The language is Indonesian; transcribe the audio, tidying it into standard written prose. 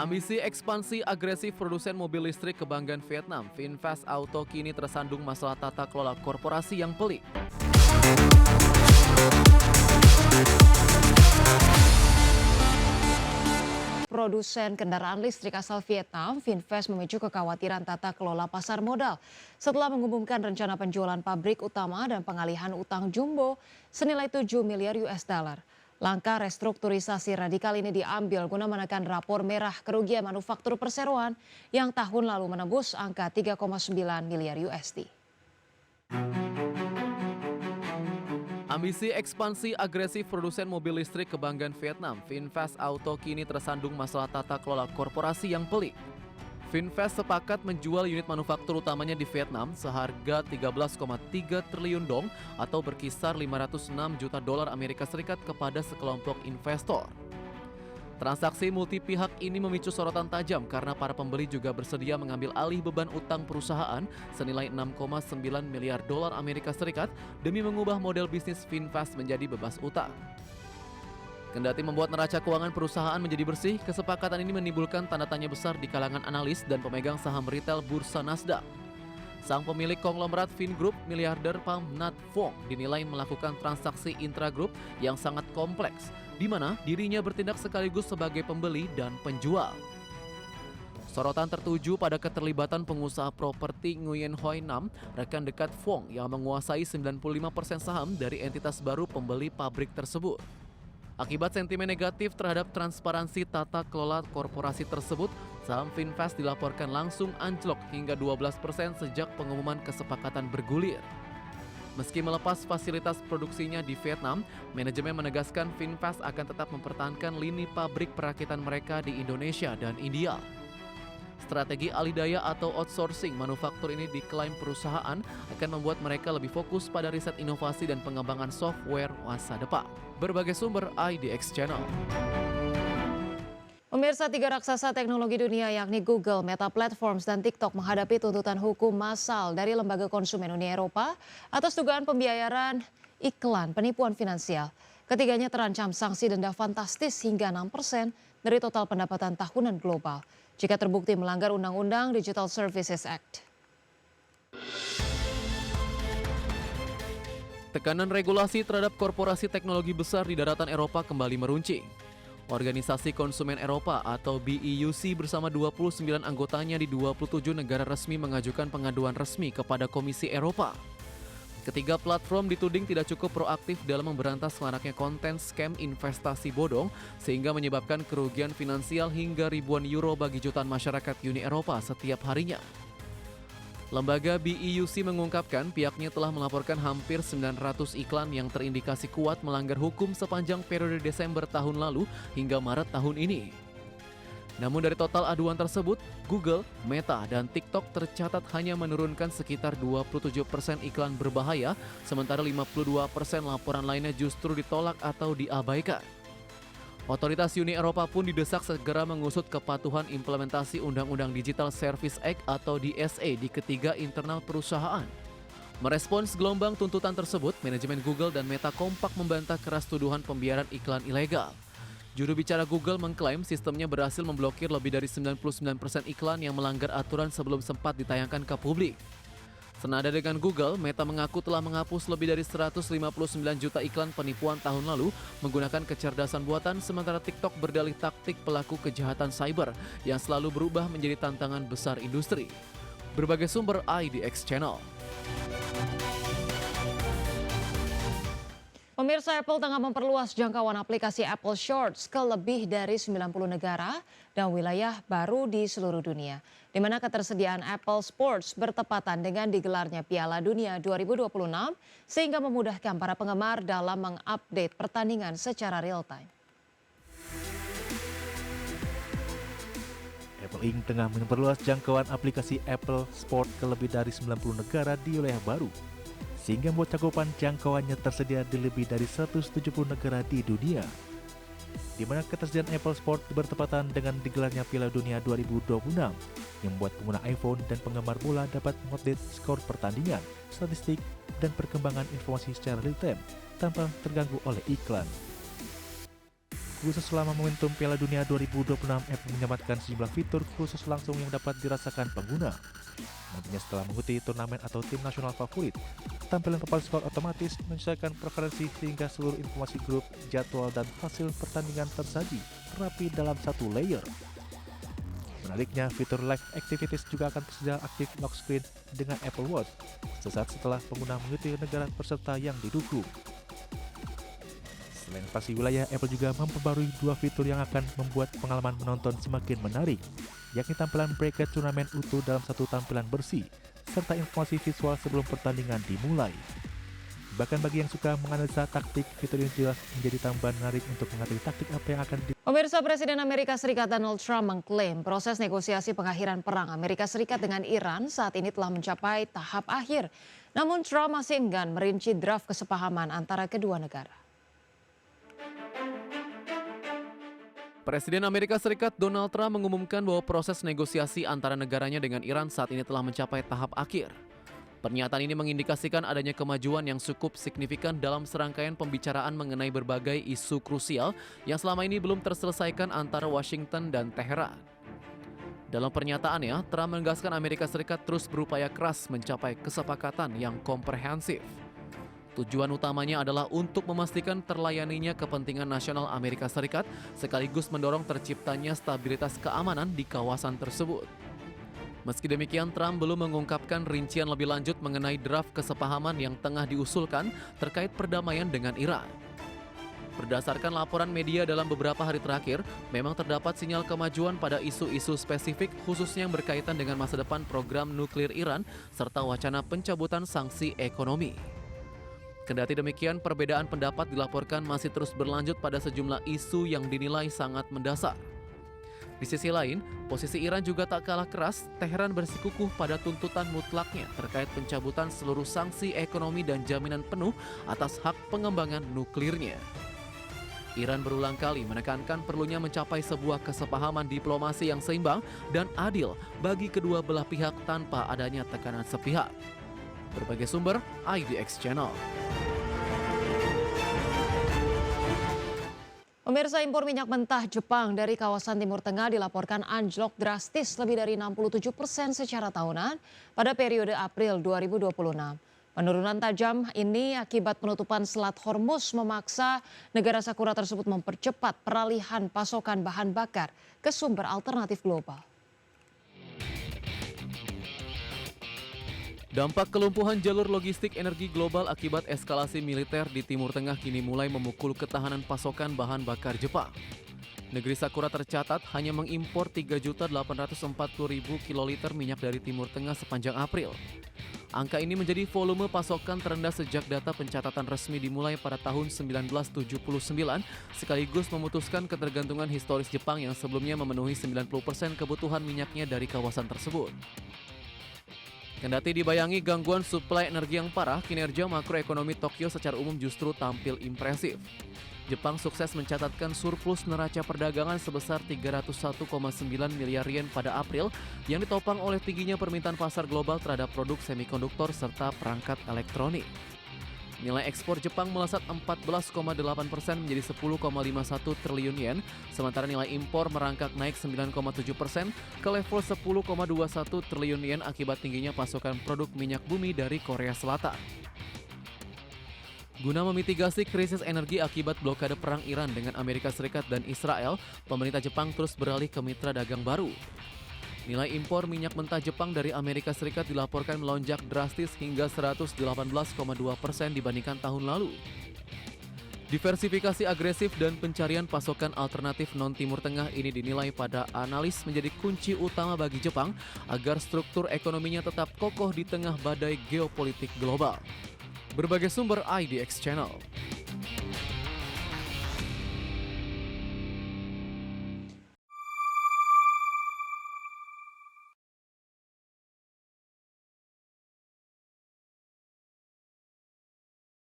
Ambisi ekspansi agresif produsen mobil listrik kebanggaan Vietnam, VinFast Auto kini tersandung masalah tata kelola korporasi yang pelik. Produsen kendaraan listrik asal Vietnam, VinFast memicu kekhawatiran tata kelola pasar modal setelah mengumumkan rencana penjualan pabrik utama dan pengalihan utang jumbo senilai 7 miliar US dollar. Langkah restrukturisasi radikal ini diambil guna menekan rapor merah kerugian manufaktur perseroan yang tahun lalu menembus angka 3,9 miliar USD. Ambisi ekspansi agresif produsen mobil listrik kebanggaan Vietnam, VinFast Auto kini tersandung masalah tata kelola korporasi yang pelik. VinFast sepakat menjual unit manufaktur utamanya di Vietnam seharga 13,3 triliun dong atau berkisar 506 juta dolar Amerika Serikat kepada sekelompok investor. Transaksi multi pihak ini memicu sorotan tajam karena para pembeli juga bersedia mengambil alih beban utang perusahaan senilai 6,9 miliar dolar Amerika Serikat demi mengubah model bisnis VinFast menjadi bebas utang. Kendati membuat neraca keuangan perusahaan menjadi bersih, kesepakatan ini menimbulkan tanda tanya besar di kalangan analis dan pemegang saham retail bursa Nasdaq. Sang pemilik konglomerat Vingroup, miliarder Pham Nhat Vuong, dinilai melakukan transaksi intragroup yang sangat kompleks, di mana dirinya bertindak sekaligus sebagai pembeli dan penjual. Sorotan tertuju pada keterlibatan pengusaha properti Nguyen Hoi Nam, rekan dekat Vuong yang menguasai 95% saham dari entitas baru pembeli pabrik tersebut. Akibat sentimen negatif terhadap transparansi tata kelola korporasi tersebut, saham VinFast dilaporkan langsung anjlok hingga 12% sejak pengumuman kesepakatan bergulir. Meski melepas fasilitas produksinya di Vietnam, manajemen menegaskan VinFast akan tetap mempertahankan lini pabrik perakitan mereka di Indonesia dan India. Strategi alih daya atau outsourcing manufaktur ini diklaim perusahaan akan membuat mereka lebih fokus pada riset inovasi dan pengembangan software masa depan. Berbagai sumber IDX Channel. Pemirsa, 3 raksasa teknologi dunia yakni Google, Meta Platforms, dan TikTok menghadapi tuntutan hukum massal dari Lembaga Konsumen Uni Eropa atas dugaan pembiayaran iklan penipuan finansial. Ketiganya terancam sanksi denda fantastis hingga 6% dari total pendapatan tahunan global jika terbukti melanggar Undang-Undang Digital Services Act. Tekanan regulasi terhadap korporasi teknologi besar di daratan Eropa kembali meruncing. Organisasi Konsumen Eropa atau BEUC bersama 29 anggotanya di 27 negara resmi mengajukan pengaduan resmi kepada Komisi Eropa. Ketiga platform dituding tidak cukup proaktif dalam memberantas maraknya konten scam investasi bodong sehingga menyebabkan kerugian finansial hingga ribuan euro bagi jutaan masyarakat Uni Eropa setiap harinya. Lembaga BEUC mengungkapkan pihaknya telah melaporkan hampir 900 iklan yang terindikasi kuat melanggar hukum sepanjang periode Desember tahun lalu hingga Maret tahun ini. Namun dari total aduan tersebut, Google, Meta, dan TikTok tercatat hanya menurunkan sekitar 27% iklan berbahaya, sementara 52% laporan lainnya justru ditolak atau diabaikan. Otoritas Uni Eropa pun didesak segera mengusut kepatuhan implementasi Undang-Undang Digital Service Act atau DSA di ketiga internal perusahaan. Merespons gelombang tuntutan tersebut, manajemen Google dan Meta kompak membantah keras tuduhan pembiaran iklan ilegal. Juru bicara Google mengklaim sistemnya berhasil memblokir lebih dari 99% iklan yang melanggar aturan sebelum sempat ditayangkan ke publik. Senada dengan Google, Meta mengaku telah menghapus lebih dari 159 juta iklan penipuan tahun lalu menggunakan kecerdasan buatan, sementara TikTok berdalih taktik pelaku kejahatan cyber yang selalu berubah menjadi tantangan besar industri. Berbagai sumber IDX Channel. Pemirsa, Apple tengah memperluas jangkauan aplikasi Apple Shorts ke lebih dari 90 negara dan wilayah baru di seluruh dunia, di mana ketersediaan Apple Sports bertepatan dengan digelarnya Piala Dunia 2026 sehingga memudahkan para penggemar dalam mengupdate pertandingan secara real-time. Apple Inc. tengah memperluas jangkauan aplikasi Apple Sport ke lebih dari 90 negara di wilayah baru, sehingga membuat cakupan jangkauannya tersedia di lebih dari 170 negara di dunia, di mana ketersediaan Apple Sport bertepatan dengan digelarnya Piala Dunia 2026 yang membuat pengguna iPhone dan penggemar bola dapat mengupdate skor pertandingan, statistik, dan perkembangan informasi secara real-time tanpa terganggu oleh iklan. Khusus selama momentum Piala Dunia 2026, Apple menyempatkan sejumlah fitur khusus langsung yang dapat dirasakan pengguna. Nantinya setelah mengikuti turnamen atau tim nasional favorit, tampilan papan skor otomatis menyesuaikan preferensi sehingga seluruh informasi grup, jadwal, dan hasil pertandingan tersaji rapi dalam satu layer. Menariknya, fitur Live Activities juga akan tersedia aktif lock screen dengan Apple Watch sesaat setelah pengguna mengikuti negara peserta yang didukung. Selain invasi wilayah, Apple juga memperbarui dua fitur yang akan membuat pengalaman menonton semakin menarik, yakni tampilan bracket turnamen utuh dalam satu tampilan bersih, serta informasi visual sebelum pertandingan dimulai. Bahkan bagi yang suka menganalisa taktik, fitur ini jelas menjadi tambahan menarik untuk mengetahui taktik apa yang akan Pemirsa, Presiden Amerika Serikat Donald Trump mengklaim proses negosiasi pengakhiran perang Amerika Serikat dengan Iran saat ini telah mencapai tahap akhir. Namun Trump masih enggan merinci draft kesepahaman antara kedua negara. Presiden Amerika Serikat Donald Trump mengumumkan bahwa proses negosiasi antara negaranya dengan Iran saat ini telah mencapai tahap akhir. Pernyataan ini mengindikasikan adanya kemajuan yang cukup signifikan dalam serangkaian pembicaraan mengenai berbagai isu krusial yang selama ini belum terselesaikan antara Washington dan Teheran. Dalam pernyataannya, Trump menegaskan Amerika Serikat terus berupaya keras mencapai kesepakatan yang komprehensif. Tujuan utamanya adalah untuk memastikan terlayaninya kepentingan nasional Amerika Serikat sekaligus mendorong terciptanya stabilitas keamanan di kawasan tersebut. Meski demikian, Trump belum mengungkapkan rincian lebih lanjut mengenai draft kesepahaman yang tengah diusulkan terkait perdamaian dengan Iran. Berdasarkan laporan media dalam beberapa hari terakhir, memang terdapat sinyal kemajuan pada isu-isu spesifik khususnya yang berkaitan dengan masa depan program nuklir Iran serta wacana pencabutan sanksi ekonomi. Kendati demikian, perbedaan pendapat dilaporkan masih terus berlanjut pada sejumlah isu yang dinilai sangat mendasar. Di sisi lain, posisi Iran juga tak kalah keras. Teheran bersikukuh pada tuntutan mutlaknya terkait pencabutan seluruh sanksi ekonomi dan jaminan penuh atas hak pengembangan nuklirnya. Iran berulang kali menekankan perlunya mencapai sebuah kesepahaman diplomasi yang seimbang dan adil bagi kedua belah pihak tanpa adanya tekanan sepihak. Berbagai sumber, IDX Channel. Pemirsa, impor minyak mentah Jepang dari kawasan Timur Tengah dilaporkan anjlok drastis lebih dari 67% secara tahunan pada periode April 2026. Penurunan tajam ini akibat penutupan Selat Hormuz memaksa negara Sakura tersebut mempercepat peralihan pasokan bahan bakar ke sumber alternatif global. Dampak kelumpuhan jalur logistik energi global akibat eskalasi militer di Timur Tengah kini mulai memukul ketahanan pasokan bahan bakar Jepang. Negeri Sakura tercatat hanya mengimpor 3.840.000 kiloliter minyak dari Timur Tengah sepanjang April. Angka ini menjadi volume pasokan terendah sejak data pencatatan resmi dimulai pada tahun 1979, sekaligus memutuskan ketergantungan historis Jepang yang sebelumnya memenuhi 90% kebutuhan minyaknya dari kawasan tersebut. Kendati dibayangi gangguan suplai energi yang parah, kinerja makroekonomi Tokyo secara umum justru tampil impresif. Jepang sukses mencatatkan surplus neraca perdagangan sebesar 301,9 miliar yen pada April yang ditopang oleh tingginya permintaan pasar global terhadap produk semikonduktor serta perangkat elektronik. Nilai ekspor Jepang melesat 14,8% menjadi 10,51 triliun yen, sementara nilai impor merangkak naik 9,7% ke level 10,21 triliun yen akibat tingginya pasokan produk minyak bumi dari Korea Selatan. Guna memitigasi krisis energi akibat blokade perang Iran dengan Amerika Serikat dan Israel, pemerintah Jepang terus beralih ke mitra dagang baru. Nilai impor minyak mentah Jepang dari Amerika Serikat dilaporkan melonjak drastis hingga 118,2% dibandingkan tahun lalu. Diversifikasi agresif dan pencarian pasokan alternatif non-Timur Tengah ini dinilai pada analis menjadi kunci utama bagi Jepang agar struktur ekonominya tetap kokoh di tengah badai geopolitik global. Berbagai sumber IDX Channel.